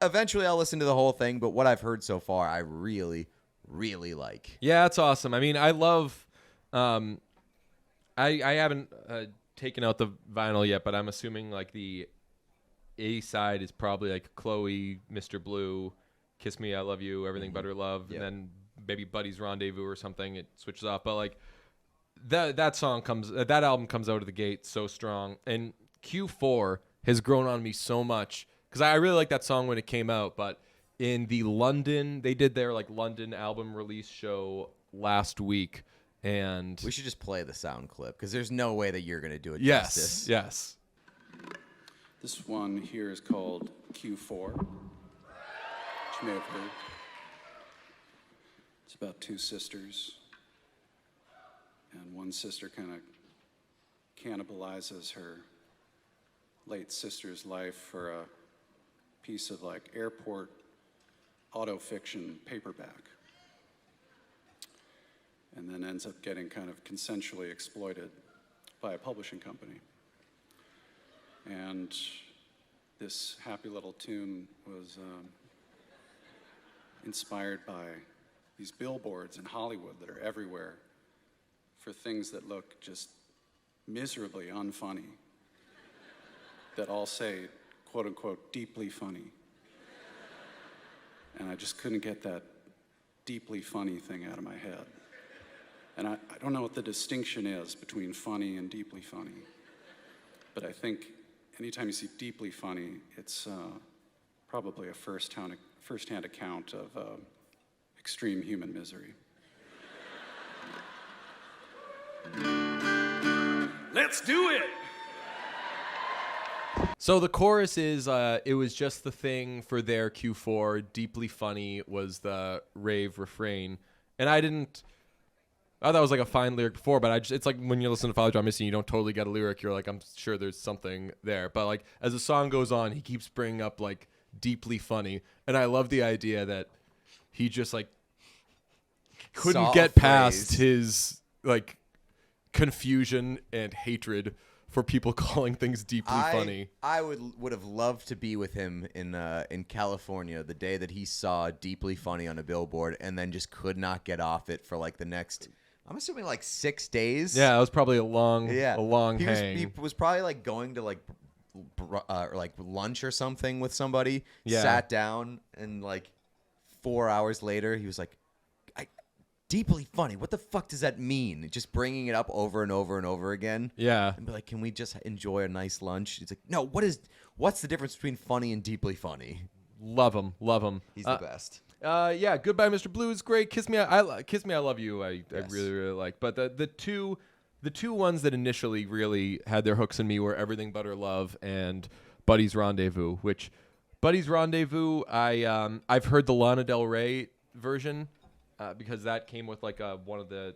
eventually I'll listen to the whole thing. But what I've heard so far, I really, really like. Yeah, it's awesome. I mean, I love. I haven't taken out the vinyl yet, but I'm assuming like the A side is probably like Chloe, Mr. Blue, Kiss Me, I Love You, Everything But Her Love, and then maybe Buddy's Rendezvous or something. It switches off, but like that album comes out of the gate so strong, and Q4 has grown on me so much because I really like that song when it came out, but in the London, they did their like London album release show last week, and We should just play the sound clip because there's no way that you're gonna do it yes, justice. yes. This one here is called Q4, which you may have heard. It's about 2 sisters, and one sister kind of cannibalizes her late sister's life for a piece of like airport autofiction paperback, and then ends up getting kind of consensually exploited by a publishing company. And this happy little tune was inspired by these billboards in Hollywood that are everywhere for things that look just miserably unfunny, that all say, quote unquote, deeply funny. And I just couldn't get that deeply funny thing out of my head. And I don't know what the distinction is between funny and deeply funny, but I think anytime you see deeply funny, it's probably a first-hand account of extreme human misery. Let's do it! So the chorus is, it was just the thing for their Q4. Deeply funny was the rave refrain, and I thought it was like a fine lyric before, but it's like when you listen to Father John Misty, you don't totally get a lyric. You're like, I'm sure there's something there. But like as the song goes on, he keeps bringing up like deeply funny. And I love the idea that he just like couldn't Saw a get past phrase. his like confusion and hatred for people calling things deeply funny. I would have loved to be with him in California the day that he saw Deeply Funny on a billboard and then just could not get off it for like the next, I'm assuming like 6 days. Yeah, it was probably a long He hang. was probably like going to like like lunch or something with somebody. Yeah. Sat down and like 4 hours later he was like, deeply funny. What the fuck does that mean? Just bringing it up over and over and over again. Yeah. And be like, can we just enjoy a nice lunch? He's like, no. What's the difference between funny and deeply funny? Love him. He's the best. Yeah, Goodbye, Mr. Blue is great. Kiss Me, I Love You. I Yes. really, really like. But the two ones that initially really had their hooks in me were Everything But Her Love and Buddy's Rendezvous. Which Buddy's Rendezvous, I've heard the Lana Del Rey version because that came with like one of the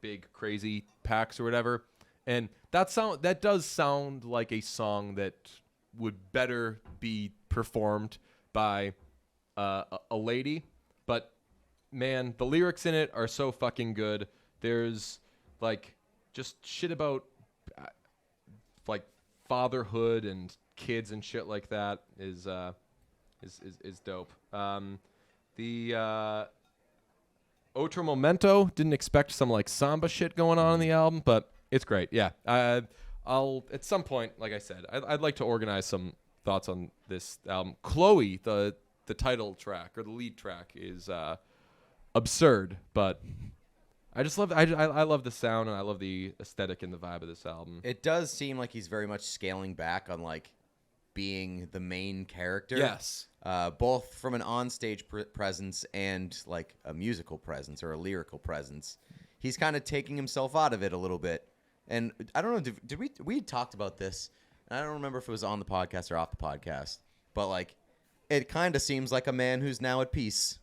big crazy packs or whatever, and that does sound like a song that would better be performed by a lady. But man, the lyrics in it are so fucking good. There's like just shit about like fatherhood and kids and shit like that is dope. The Otro Momento, didn't expect some like samba shit going on in the album, but it's great. Yeah, I'll at some point, like I said, I'd like to organize some thoughts on this album. Chloe, the title track or the lead track, is absurd, but I just love. I love the sound and I love the aesthetic and the vibe of this album. It does seem like he's very much scaling back on like being the main character. Yes. Both from an onstage presence and like a musical presence or a lyrical presence. he's kind of taking himself out of it a little bit. And I don't know, did we talked about this? And I don't remember if it was on the podcast or off the podcast, but like it kind of seems like a man who's now at peace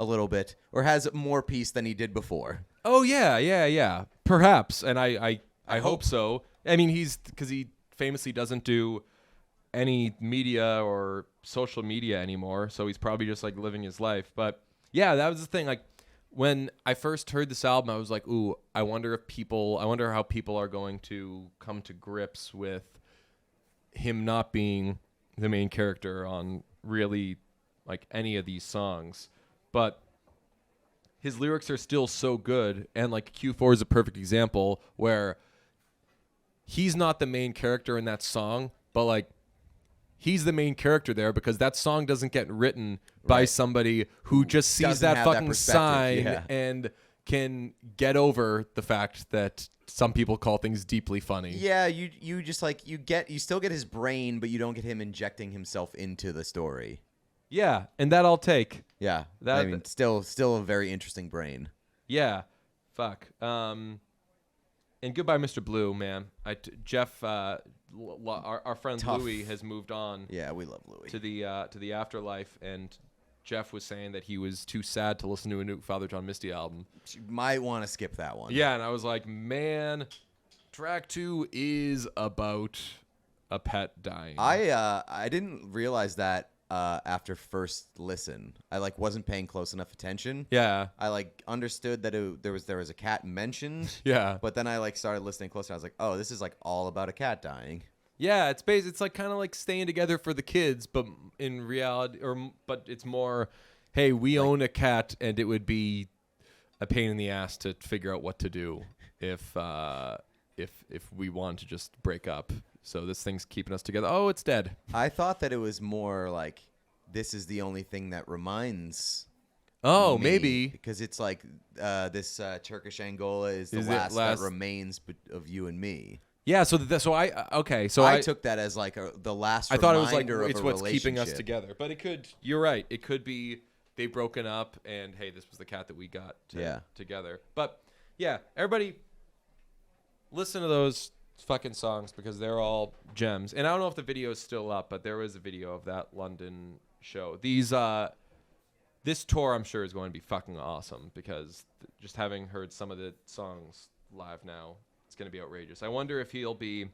a little bit, or has more peace than he did before. Oh yeah. Perhaps, and I hope so. I mean, because he famously doesn't do any media or social media anymore, so he's probably just like living his life. But yeah, that was the thing. Like when I first heard this album, I was like, ooh, I wonder how people are going to come to grips with him not being the main character on really like any of these songs. But his lyrics are still so good, and like Q4 is a perfect example where he's not the main character in that song, but like he's the main character there because that song doesn't get written by somebody who just sees doesn't that have that fucking perspective, sign yeah. and can get over the fact that some people call things deeply funny. Yeah, you just like you still get his brain, but you don't get him injecting himself into the story. Yeah, and that I'll take. Yeah, I mean, still a very interesting brain. Yeah, fuck. And goodbye, Mr. Blue, man. Jeff, our friend Tough. Louis has moved on. Yeah, we love Louis. To the afterlife, and Jeff was saying that he was too sad to listen to a new Father John Misty album. You might want to skip that one. Yeah, and I was like, man, track 2 is about a pet dying. I didn't realize that after first listen. I like wasn't paying close enough attention. Yeah. I like understood that there was a cat mentioned. Yeah. But then I like started listening closer. I was like, oh, this is like all about a cat dying. Yeah, it's like kind of like staying together for the kids, but in reality, but it's more, hey, we own a cat, and it would be a pain in the ass to figure out what to do if we want to just break up. So this thing's keeping us together. Oh, it's dead. I thought that it was more like this is the only thing that reminds. Oh, me, maybe because it's like this Turkish Angola is the Is it last last- that remains of you and me. Yeah. So I took that as like the last. I thought it was like reminder of it's a what's keeping us relationship. together. But it could. You're right. It could be they've broken up, and hey, this was the cat that we got together. But yeah, everybody, listen to those fucking songs because they're all gems. And I don't know if the video is still up, but there was a video of that London show. This tour, I'm sure, is going to be fucking awesome because just having heard some of the songs live now, it's going to be outrageous. I wonder if he'll be.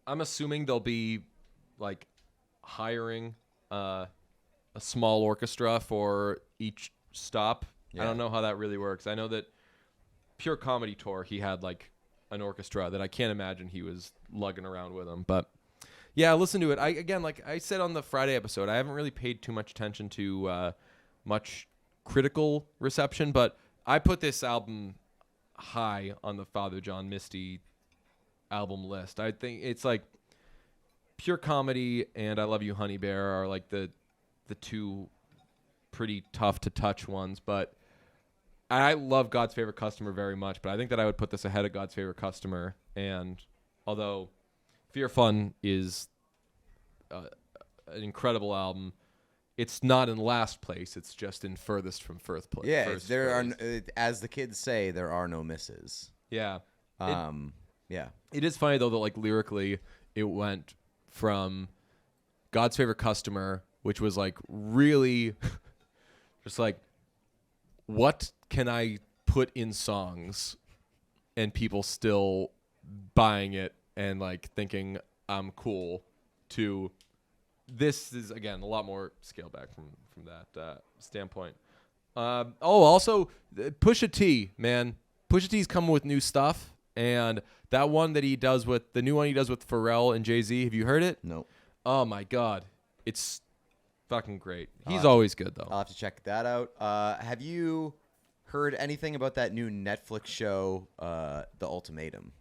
I'm assuming they'll be like hiring a small orchestra for each stop. Yeah. I don't know how that really works. I know that Pure Comedy Tour, he had like an orchestra that I can't imagine he was lugging around with him. But yeah, listen to it. Like I said on the Friday episode, I haven't really paid too much attention to much critical reception, but I put this album high on the Father John Misty album list. I think it's like Pure Comedy and I Love You Honey Bear are like the two pretty tough to touch ones, but I love God's Favorite Customer very much, but I think that I would put this ahead of God's Favorite Customer. And although Fear Fun is an incredible album, it's not in last place. It's just in furthest from first place. Yeah, as the kids say, there are no misses. Yeah. Yeah. It is funny, though, that like lyrically, it went from God's Favorite Customer, which was like really just like, what can I put in songs and people still buying it and like thinking I'm cool, to this is again a lot more scaled back from that standpoint. Also Pusha T, man. Pusha T's coming with new stuff, and that one that he does with the new one he does with Pharrell and Jay-Z, have you heard it? No. Oh my god. It's fucking great. He's always good though. I'll have to check that out. Have you heard anything about that new Netflix show, The Ultimatum?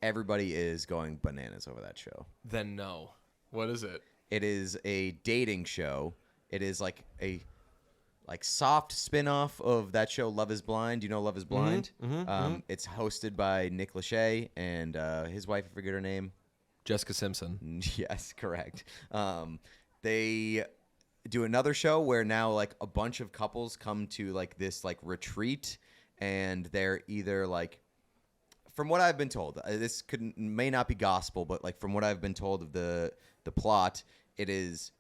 Everybody is going bananas over that show. Then no. What is it? It is a dating show. It is like a soft spin-off of that show Love is Blind. Do you know Love is Blind? It's hosted by Nick Lachey and his wife, I forget her name. Jessica Simpson. Yes, correct. They do another show where now like a bunch of couples come to like this like retreat, and they're either like, from what I've been told, this may not be gospel, but like from what I've been told of the plot, it is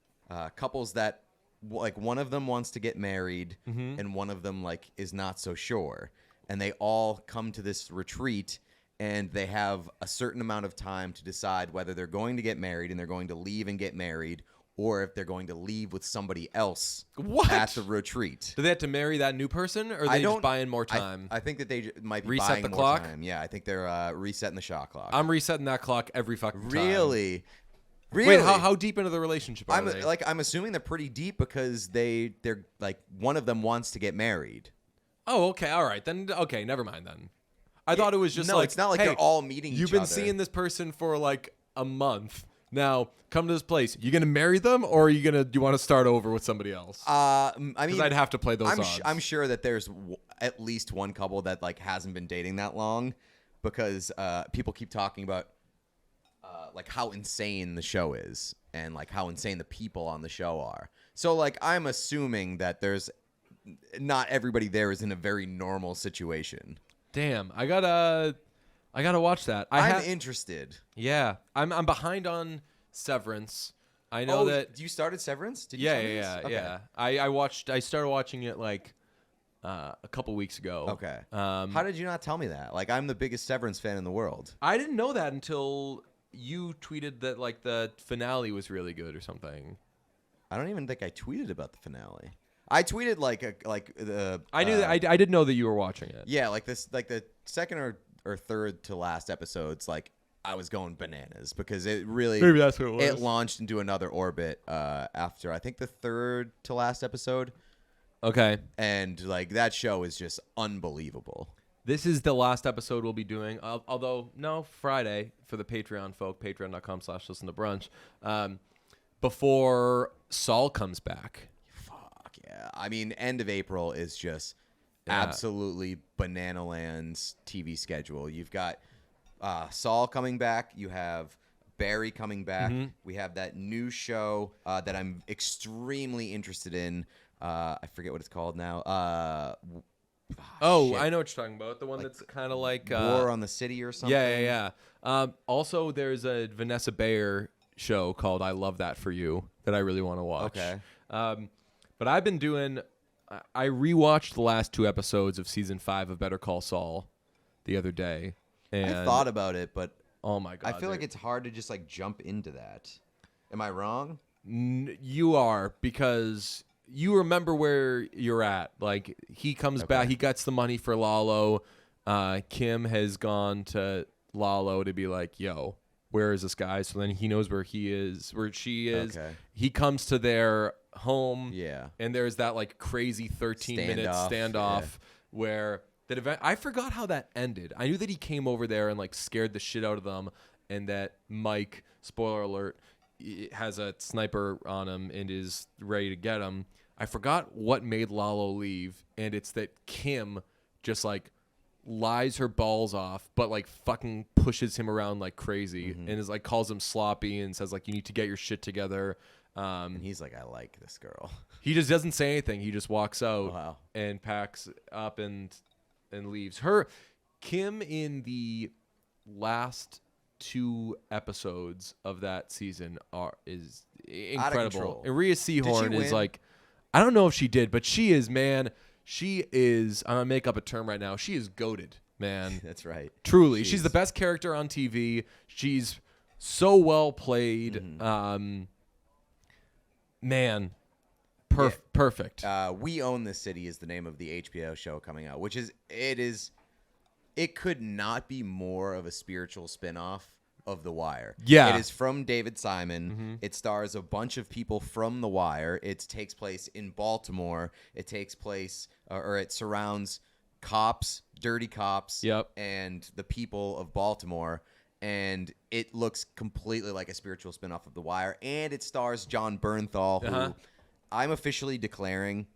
couples that like one of them wants to get married and one of them like is not so sure, and they all come to this retreat and they have a certain amount of time to decide whether they're going to get married and they're going to leave and get married, or if they're going to leave with somebody else at the retreat. Do they have to marry that new person, or are they just buying more time? I think that they might be Reset buying the more clock? time. Yeah, I think they're resetting the shot clock. I'm resetting that clock every fucking time. Really? Wait, how deep into the relationship are they? I'm assuming they're pretty deep because they're like one of them wants to get married. Oh, okay, all right, then. Okay, never mind then. I thought it was just no, like, it's not like hey, they're all meeting each other. You've been seeing this person for like a month. Now, come to this place. You gonna marry them, or are you do you want to start over with somebody else? I mean, I'd have to play those odds. I'm sure that there's at least one couple that like hasn't been dating that long, because people keep talking about like how insane the show is and like how insane the people on the show are. So like I'm assuming that there's not everybody there is in a very normal situation. Damn, I gotta watch that. I'm interested. Yeah, I'm behind on Severance. I know that you started Severance. Did you yeah, tell me yeah, this? Okay. yeah. I started watching it like a couple weeks ago. Okay. How did you not tell me that? Like, I'm the biggest Severance fan in the world. I didn't know that until you tweeted that like the finale was really good or something. I don't even think I tweeted about the finale. I tweeted I knew that I did know that you were watching it. Yeah, like the second or third to last episodes, like I was going bananas because it really Maybe that's what it was. It launched into another orbit after I think the third to last episode. Okay. And like that show is just unbelievable. This is the last episode we'll be doing. Although no, Friday for the Patreon folk, patreon.com/listentobrunch. Before Saul comes back. Yeah, I mean, end of April is just absolutely banana land's TV schedule. You've got Saul coming back. You have Barry coming back. Mm-hmm. We have that new show that I'm extremely interested in. I forget what it's called now. I Shit. know what you're talking about. The one that's kind of like War on the City or something. Yeah. Also, there's a Vanessa Bayer show called I Love That For You that I really want to watch. Okay. But I've been doing. I rewatched the last 2 episodes of season 5 of Better Call Saul the other day, and I thought about it, but oh my god, I feel like it's hard to just like jump into that. Am I wrong? You are, because you remember where you're at. Like he comes back, he gets the money for Lalo. Kim has gone to Lalo to be like, "Yo, where is this guy?" So then he knows where he is, where she is. Okay. He comes to their home. Yeah. And there's that like crazy 13-minute standoff where that event. I forgot how that ended. I knew that he came over there and like scared the shit out of them, and that Mike, spoiler alert, has a sniper on him and is ready to get him. I forgot what made Lalo leave, and it's that Kim just like lies her balls off, but like fucking pushes him around like crazy, and is like calls him sloppy and says like you need to get your shit together. And he's like, I like this girl. He just doesn't say anything. He just walks out Wow. and packs up and leaves. Kim in the last 2 episodes of that season is incredible. control. And Rhea Seehorn is win? like, I don't know if she did, but she is, man. She is. I'm gonna make up a term right now. She is goated, man. That's right. Truly, she's the best character on TV. She's so well played. Man, perfect. We Own This City is the name of the HBO show coming out, which it could not be more of a spiritual spinoff of The Wire. Yeah. It is from David Simon. It stars a bunch of people from The Wire. It takes place in Baltimore. It takes place, or it surrounds cops, dirty cops, and the people of Baltimore. And it looks completely like a spiritual spinoff of The Wire. And it stars John Bernthal, who I'm officially declaring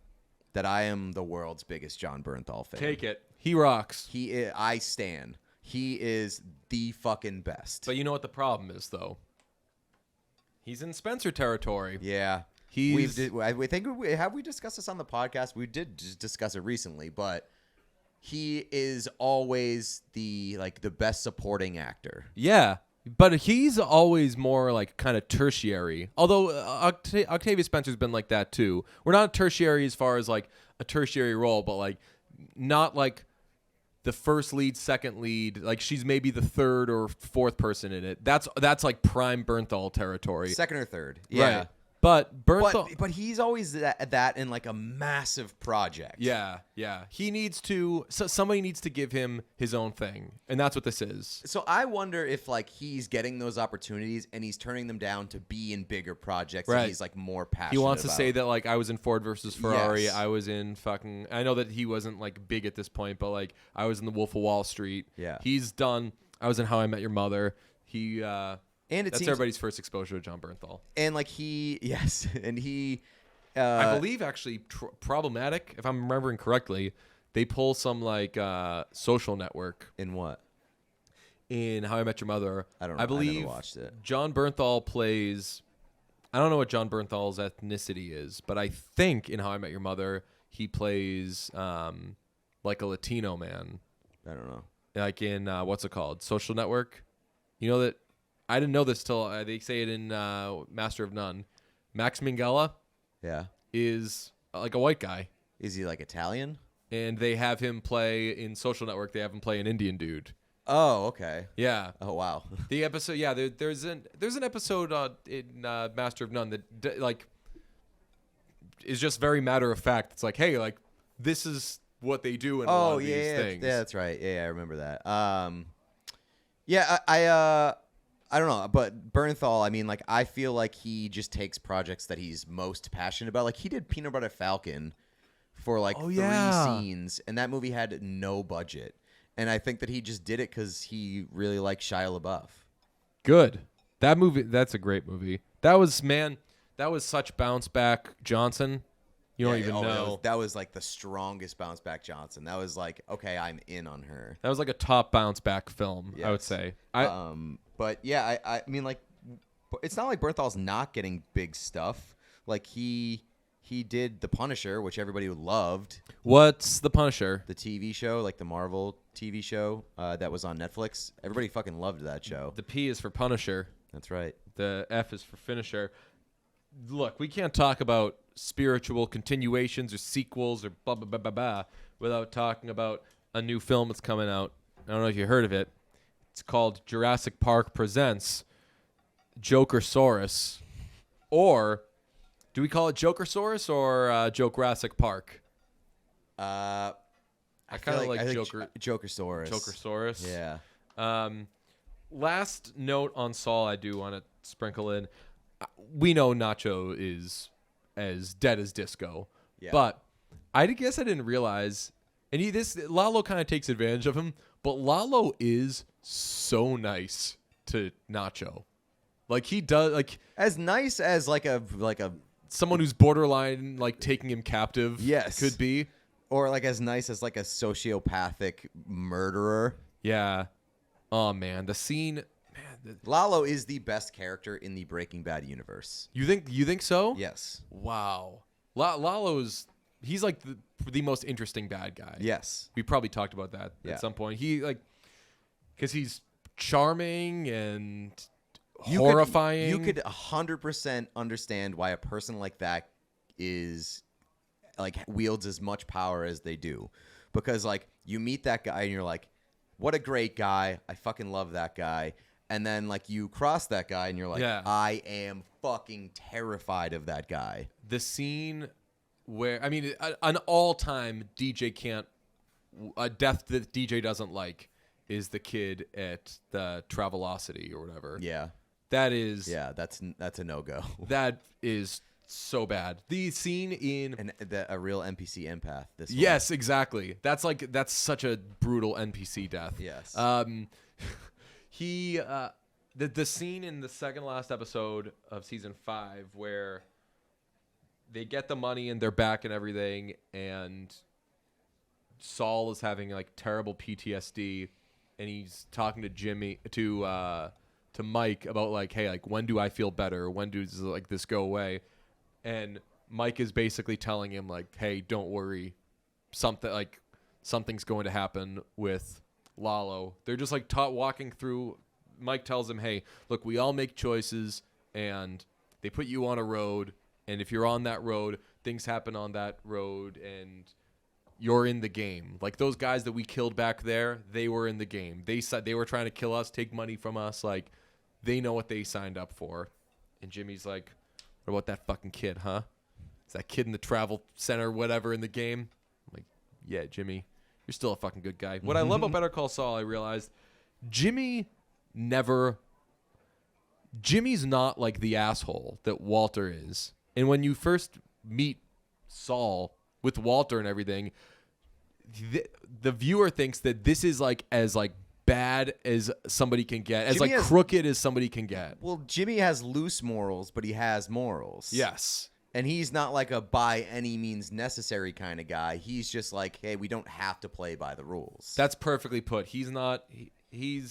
that I am the world's biggest John Bernthal fan. Take it. He rocks. I stan. He is the fucking best. But you know what the problem is, though? He's in Spencer territory. Yeah. He's. Have we discussed this on the podcast? We did just discuss it recently, but he is always the best supporting actor. Yeah, but he's always more like kind of tertiary. Although Octavia Spencer's been like that too. We're not tertiary as far as like a tertiary role, but like not like the first lead, second lead. Like she's maybe the third or fourth person in it. That's like prime Bernthal territory. Second or third. Yeah. Right. But Bernthal. But he's always that in like a massive project. Yeah. He needs to. So somebody needs to give him his own thing, and that's what this is. So I wonder if like he's getting those opportunities and he's turning them down to be in bigger projects that he's like more passionate. He wants about. to say that like I was in Ford versus Ferrari. Yes. I was in fucking. I know that he wasn't like big at this point, but like I was in The Wolf of Wall Street. Yeah. He's done. I was in How I Met Your Mother. He. And it that's seems, everybody's first exposure to John Bernthal. And like he. I believe actually problematic. If I'm remembering correctly, they pull some like Social Network In what? in How I Met Your Mother. I don't know. I believe I never watched it. John Bernthal plays. I don't know what John Bernthal's ethnicity is, but I think in How I Met Your Mother he plays like a Latino man. I don't know. Like in what's it called? Social Network. You know that I didn't know this till they say it in Master of None. Max Minghella Yeah. is like a white guy, Is he like Italian? and they have him play in Social Network. They have him play an Indian dude. Oh, okay. Yeah. Oh, wow. The episode, yeah. There's an episode in Master of None that like is just very matter of fact. It's like, hey, like this is what they do in a lot of these things. Yeah, that's right. Yeah, I remember that. Yeah, I don't know, but Bernthal, I mean, like, I feel like he just takes projects that he's most passionate about. Like, he did Peanut Butter Falcon for like 3 scenes, and that movie had no budget. And I think that he just did it because he really liked Shia LaBeouf. Good. That movie. That's a great movie. That was such bounce back Johnson. You don't even know. That was like the strongest bounce back Johnson. That was like, okay, I'm in on her. That was like a top bounce back film. I would Yes. say. But yeah, I mean, like, it's not like Bernthal's not getting big stuff. Like he did The Punisher, which everybody loved. What's The Punisher? The TV show, like the Marvel TV show that was on Netflix. Everybody fucking loved that show. The P is for Punisher. That's right. The F is for Finisher. Look, we can't talk about spiritual continuations or sequels or blah, blah, blah, blah, blah without talking about a new film that's coming out. I don't know if you heard of it. It's called Jurassic Park Presents Jokersaurus. Or do we call it Jokersaurus or Jokerassic Park? I kinda feel like I think Joker- Jokersaurus. Jokersaurus. Yeah. Last note on Saul I do want to sprinkle in. We know Nacho is as dead as disco. Yeah. But I guess I didn't realize, and Lalo kind of takes advantage of him, but Lalo is so nice to Nacho. Like he does, like As nice as like a someone who's borderline like taking him captive. Yes. Could be. or like as nice as like a sociopathic murderer. Yeah. Oh man, the scene. Man, Lalo is the best character in the Breaking Bad universe. you think so? Yes. Wow. Lalo's he's like the most interesting bad guy. Yes. We probably talked about that Yeah. at some point. He like because he's charming and You horrifying. You could 100% understand why a person like that is like wields as much power as they do, because like you meet that guy and you're like, what a great guy. I fucking love that guy. And then like you cross that guy and you're like, Yeah. I am fucking terrified of that guy. The scene where an all-time DJ can't a death that DJ doesn't like is the kid at the Travelocity or whatever. Yeah. That is Yeah, that's a no-go. that is so bad. The scene in And a real NPC empath. This one. yes, exactly. That's such a brutal NPC death. Yes. He the scene in the second last episode of season 5 where they get the money and they're back and everything, and Saul is having like terrible PTSD, and he's talking to Mike about like, hey, like when do I feel better? When does like this go away? And Mike is basically telling him like, hey, don't worry, something like something's going to happen with Lalo. They're just like walking through. Mike tells him, hey, look, we all make choices, and they put you on a road, and if you're on that road, things happen on that road, and you're in the game. Like those guys that we killed back there, they were in the game. They said they were trying to kill us, take money from us. Like, they know what they signed up for. And Jimmy's like, what about that fucking kid, huh? Is that kid in the travel center, whatever, in the game? I'm like, yeah, Jimmy, you're still a fucking good guy. What I love about Better Call Saul, I realized, Jimmy's not like the asshole that Walter is. And when you first meet Saul with Walter and everything, the viewer thinks that this is like as like bad as somebody can get, as like crooked as somebody can get. Well, Jimmy has loose morals, but he has morals. Yes. And he's not like a by any means necessary kind of guy. He's just like, hey, we don't have to play by the rules. That's perfectly put. He's not a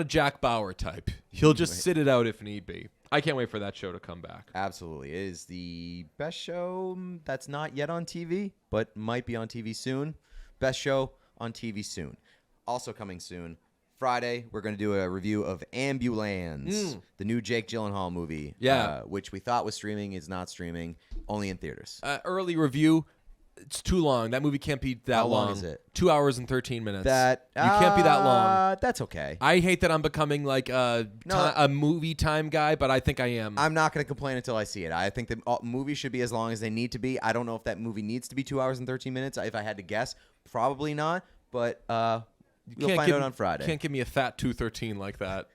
Jack Bauer type. He'll just sit it out if need be. I can't wait for that show to come back. Absolutely. It is the best show that's not yet on TV, but might be on TV soon. Best show on TV soon. Also coming soon, Friday, we're going to do a review of Ambulance, the new Jake Gyllenhaal movie. Yeah. Which we thought was streaming, is not streaming, only in theaters. Early review. It's too long. That movie can't be that long. How long is it? 2 hours and 13 minutes. You can't be that long. That's okay. I hate that I'm becoming like a movie time guy, but I think I am. I'm not going to complain until I see it. I think the movie should be as long as they need to be. I don't know if that movie needs to be 2 hours and 13 minutes. If I had to guess, probably not. But you'll find out on Friday. Can't give me a fat 2:13 like that.